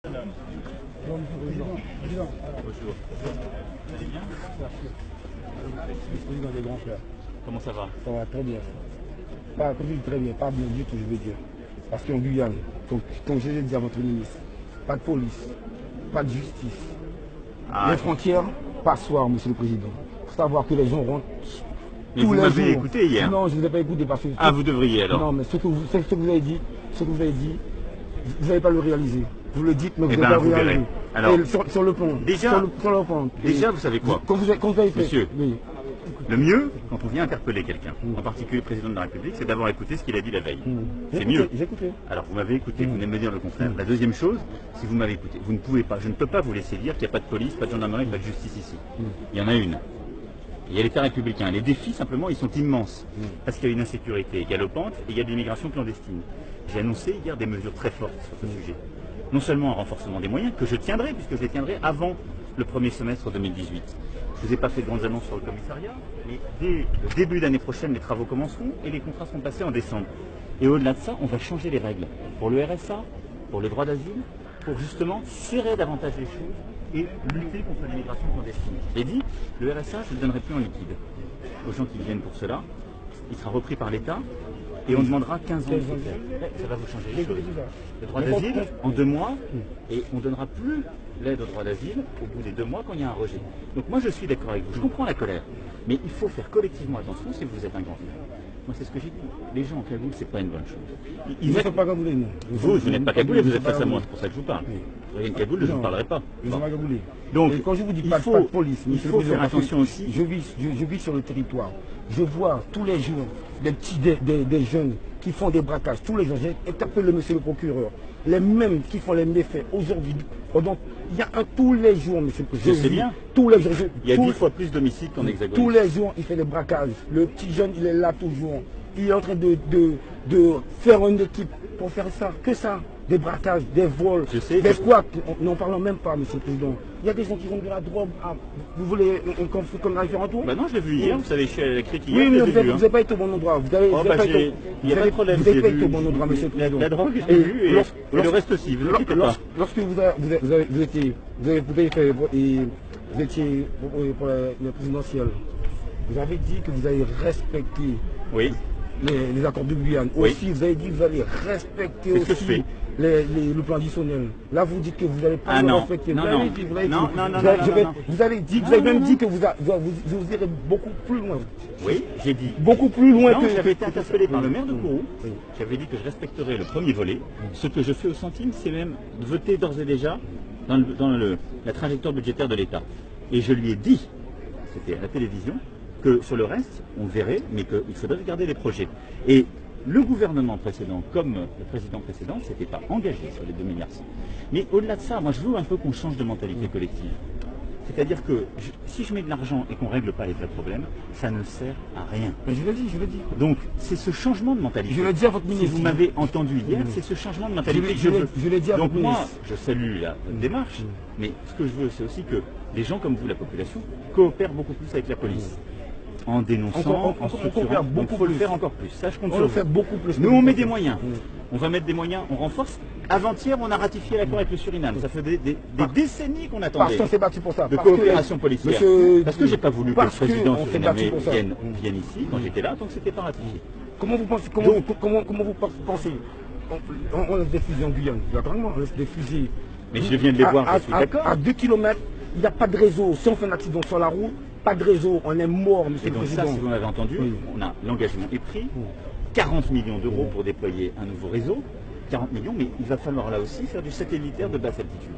Bonjour. Vous allez bien? Président des grands frères. Comment ça va? Ça va très bien. Pas, comme je dis, très bien, pas bien du tout, je veux dire. Parce qu'en Guyane, comme je l'ai dit à votre ministre, pas de police, pas de justice. Les frontières, passoire, monsieur le président. Il faut savoir que les gens rentrent. Mais vous m'avez écouté hier. Non, je ne vous ai pas écouté parce que. Ah, vous devriez alors. Non, mais ce que vous avez dit, vous n'allez pas le réaliser. Vous le dites, mais vous n'allez pas le réaliser. Alors, sur le pont. Déjà, sur le pont. Déjà, vous savez quoi? Quand vous avez fait. Monsieur, oui. Le mieux, quand on vient interpeller quelqu'un, en particulier le président de la République, c'est d'avoir écouté ce qu'il a dit la veille. C'est mieux. J'ai écouté. Alors vous m'avez écouté, vous venez me dire le contraire. La deuxième chose, si vous m'avez écouté, vous ne pouvez pas, je ne peux pas vous laisser dire qu'il n'y a pas de police, pas de gendarmerie, pas de justice ici. Il y en a une. Il y a l'État républicain. Les défis, simplement, ils sont immenses. Parce qu'il y a une insécurité galopante et il y a de l'immigration clandestine. J'ai annoncé hier des mesures très fortes sur ce sujet. Non seulement un renforcement des moyens, que je tiendrai, puisque je les tiendrai avant le premier semestre 2018. Je ne vous ai pas fait de grandes annonces sur le commissariat, mais dès le début d'année prochaine, les travaux commenceront et les contrats seront passés en décembre. Et au-delà de ça, on va changer les règles pour le RSA, pour le droit d'asile, pour justement serrer davantage les choses et lutter contre l'immigration clandestine. J'ai dit, le RSA, je ne le donnerai plus en liquide aux gens qui viennent pour cela. Il sera repris par l'État et on demandera 15 ans de faire. Ça va vous changer les choses. Le droit d'asile, en 2 mois, et on ne donnera plus l'aide au droit d'asile au bout des 2 mois quand il y a un rejet. Donc moi je suis d'accord avec vous, je comprends la colère, mais il faut faire collectivement attention si vous êtes un grand frère. Moi c'est ce que j'ai dit, les gens en cagoule c'est pas une bonne chose. Ils ne sont pas cagoulés, non. Vous n'êtes pas cagoulé, vous êtes face à moi, c'est pour ça que je vous parle. Si vous avez une cagoule, je ne vous parlerai pas. Ils ne sont pas cagoulés. Donc et quand je vous dis pas de police, il faut faire attention aussi. Je vis sur le territoire, je vois tous les jours des jeunes qui font des braquages, tous les jours, j'ai interpellé monsieur le procureur, les mêmes qui font les méfaits aujourd'hui. Il y a tous les jours, monsieur le président. Je sais bien. Tous les jours. Il y a 10 fois plus d'homicides qu'en Hexagone. Tous les jours, il fait des braquages. Le petit jeune, il est là toujours. Il est en train de faire une équipe pour faire ça. Que ça. Des braquages, des vols, des squats. N'en parlons même pas, monsieur le président. Il y a des gens qui vendent de la drogue. Ah, vous voulez un conflit comme la tour? Bah non, je l'ai vu hier, vous savez, je suis à la critique hier. Oui, mais vous n'avez pas été au bon endroit. Vous n'avez pas été au bon endroit, monsieur le président. La drogue, je l'ai vu, et le reste aussi, vous inquiétez pas. Lorsque vous étiez pour la présidentielle, vous avez dit que vous allez respecter les accords de Guyane. Aussi, vous avez dit que vous allez respecter aussi le plan additionnel. Là, vous dites que vous n'allez pas le respecter. Vous avez même dit que vous irez beaucoup plus loin. Oui, j'ai dit. Beaucoup plus loin que... J'avais été interpellé par le maire de Kourou. J'avais dit que je respecterais le premier volet. Ce que je fais au centime, c'est même voter d'ores et déjà dans la trajectoire budgétaire de l'État. Et je lui ai dit, c'était à la télévision, que sur le reste, on verrait, mais qu'il faudrait regarder les projets. Et le gouvernement précédent, comme le président précédent, ne s'était pas engagé sur les 2,6 milliards. Mais au-delà de ça, moi je veux un peu qu'on change de mentalité collective. C'est-à-dire que si je mets de l'argent et qu'on ne règle pas les vrais problèmes, ça ne sert à rien. Mais je le dis. Donc c'est ce changement de mentalité. Je le dis à votre ministre. Si vous m'avez entendu hier, c'est ce changement de mentalité que je veux. Je l'ai dit à votre ministre. Donc moi, je salue la démarche, mais ce que je veux, c'est aussi que les gens comme vous, la population, coopèrent beaucoup plus avec la police. En dénonçant, en structurant, donc il faut le faire encore plus. Ça, je compte sur vous. Beaucoup plus. Nous, on met des moyens. On va mettre des moyens, on renforce. Avant-hier, on a ratifié l'accord avec le Suriname. Ça fait des décennies qu'on attendait. Parce qu'on s'est battu pour ça. De coopération policière. Parce que j'ai pas voulu que le président surinamé vienne ici quand j'étais là, donc c'était pas ratifié. Comment vous pensez on laisse des fusils en Guyane, naturellement, on laisse des fusils. Mais je viens de les voir, je suis d'accord. À 2 km, il n'y a pas de réseau. Si on fait un accident sur la route, pas de réseau, on est mort, monsieur le président. Ça, si vous m'avez entendu, on a l'engagement est pris, 40 millions d'euros pour déployer un nouveau réseau, 40 millions, mais il va falloir là aussi faire du satellitaire de basse altitude.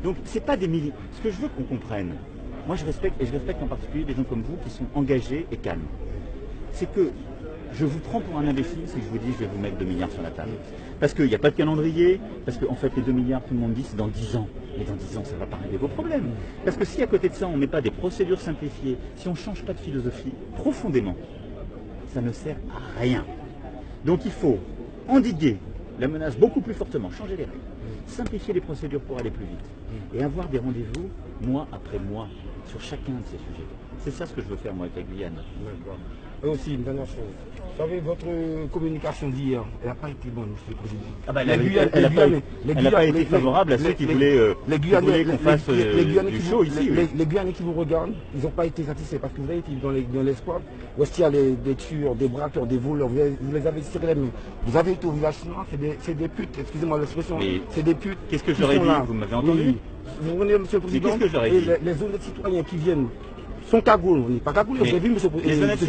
Donc c'est pas des milliers. Ce que je veux qu'on comprenne, moi je respecte, et je respecte en particulier des gens comme vous qui sont engagés et calmes, c'est que je vous prends pour un imbécile si je vous dis je vais vous mettre 2 milliards sur la table. Parce qu'il n'y a pas de calendrier, parce qu'en fait les 2 milliards, tout le monde dit c'est dans 10 ans. Mais dans 10 ans, ça ne va pas régler vos problèmes. Parce que si à côté de ça, on ne met pas des procédures simplifiées, si on ne change pas de philosophie profondément, ça ne sert à rien. Donc il faut endiguer la menace beaucoup plus fortement, changer les règles. simplifier les procédures pour aller plus vite. Et avoir des rendez-vous, mois après mois, sur chacun de ces sujets. C'est ça ce que je veux faire, moi, avec la Guyane. Et aussi, une dernière chose. Vous savez, votre communication d'hier, elle n'a pas été bonne, Monsieur le Président. Ah bah, elle n'a pas été favorable à ceux qui voulaient qu'on fasse du show ici. Les Guyanais qui vous regardent, ils n'ont pas été satisfaits parce que vous avez été dans l'espoir où est-ce qu'il y a des tueurs, des braqueurs, des voleurs, vous les avez tiré les mains. Vous avez été au village chinois, c'est des putes, excusez-moi l'expression, c'est des putes. Qu'est-ce que j'aurais dit? Vous m'avez entendu? Vous venez, Monsieur le Président, qu'est-ce que j'aurais dit? Les honnêtes citoyens qui viennent sont cagoule, on n'est pas cagoule, vous avez vu, monsieur les honnêtes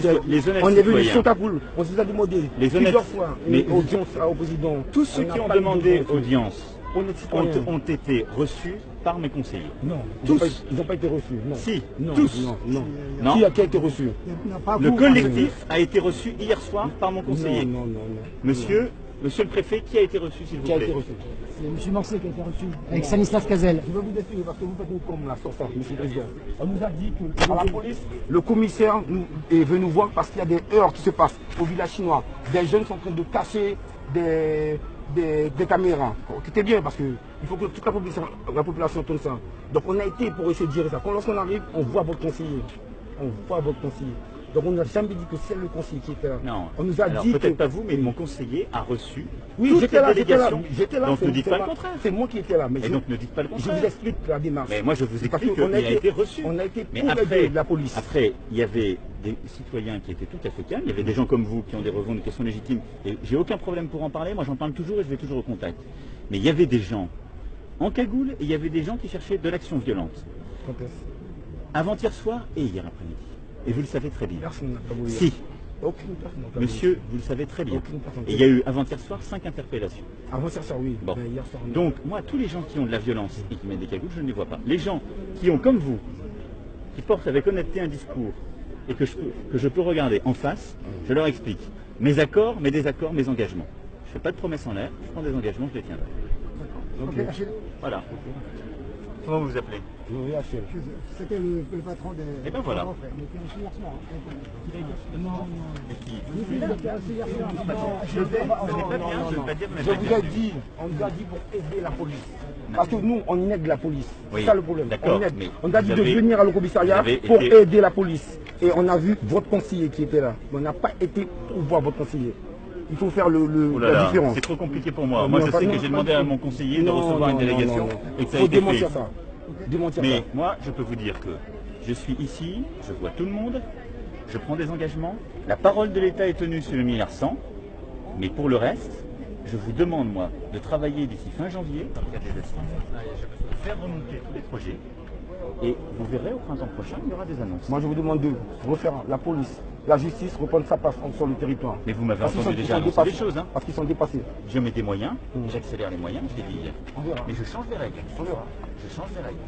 on est venu, ils sont cagoule, on vous a demandé plusieurs fois audience au président. Tous ceux qui ont demandé audience ont été reçus par mes conseillers. Non, tous. Ils n'ont pas été reçus. Non. Si, non, tous. Non. Qui a été reçu? Le collectif a été reçu hier soir par mon conseiller. Non. Monsieur le préfet, qui a été reçu, s'il vous plaît? Qui a été reçu? C'est M. Morcet qui a été reçu, avec Stanislas Cazel. Je vais vous définir parce que vous faites une com là sur ça, M. le Président. On nous a dit que à la police, le commissaire est venu nous voir parce qu'il y a des heurts qui se passent au village chinois. Des jeunes sont en train de casser des caméras. C'était bien parce qu'il faut que toute la population entende ça. Donc on a été pour essayer de gérer ça. Quand lorsqu'on arrive, on voit votre conseiller. Donc on n'a jamais dit que c'est le conseiller qui était là. Non. On nous a dit peut-être pas vous, mais mon conseiller a reçu. Oui, j'étais là. Donc ne dites pas le contraire. C'est moi qui étais là. Et donc ne dites pas le contraire. Je vous explique la démarche. Mais moi je vous explique qu'il a été reçu. On a été pour aider la police. Après, il y avait des citoyens qui étaient tout à fait calmes. Il y avait des gens comme vous qui ont des revendications légitimes. Et j'ai aucun problème pour en parler. Moi j'en parle toujours et je vais toujours au contact. Mais il y avait des gens en cagoule et il y avait des gens qui cherchaient de l'action violente. Avant-hier soir et hier après-midi. Et vous le savez très bien. Personne n'a pas voulu. Si. Aucune personne n'a pas Monsieur, vous le savez très bien. Et il y a eu avant-hier soir 5 interpellations. Avant-hier soir, oui. Bon. Hier soir, non. Donc, moi, tous les gens qui ont de la violence et qui mettent des cagoules, je ne les vois pas. Les gens qui ont, comme vous, qui portent avec honnêteté un discours et que je peux regarder en face, je leur explique mes accords, mes désaccords, mes engagements. Je ne fais pas de promesses en l'air, je prends des engagements, je les tiendrai. Okay. Voilà. Comment vous vous appelez? C'était le patron des... Et ben voilà. Il était reçu hier soir. Non. Je vous ai dit, on nous a dit pour aider la police. Parce que nous, on aide la police. C'est ça le problème. On nous a dit de venir à le commissariat pour aider la police. Et on a vu votre conseiller qui était là. Mais on n'a pas été pour voir votre conseiller. Il faut faire la différence. C'est trop compliqué pour moi. Moi, je sais que j'ai demandé à mon conseiller de recevoir une délégation et que ça a été fait. Mais moi, je peux vous dire que je suis ici, je vois tout le monde, je prends des engagements. La parole de l'État est tenue sur le 1,1 milliard. Mais pour le reste, je vous demande, moi, de travailler d'ici fin janvier, dans le cadre des assises, de faire remonter tous les projets. Et vous verrez, au printemps prochain, il y aura des annonces. Moi, je vous demande de refaire la police, la justice, reprendre sa place sur le territoire. Mais vous m'avez entendu déjà annoncer des choses. Hein. Parce qu'ils sont dépassés. Je mets des moyens, j'accélère les moyens, je l'ai dit hier. On verra. Mais je change les règles. On verra. Je change les règles.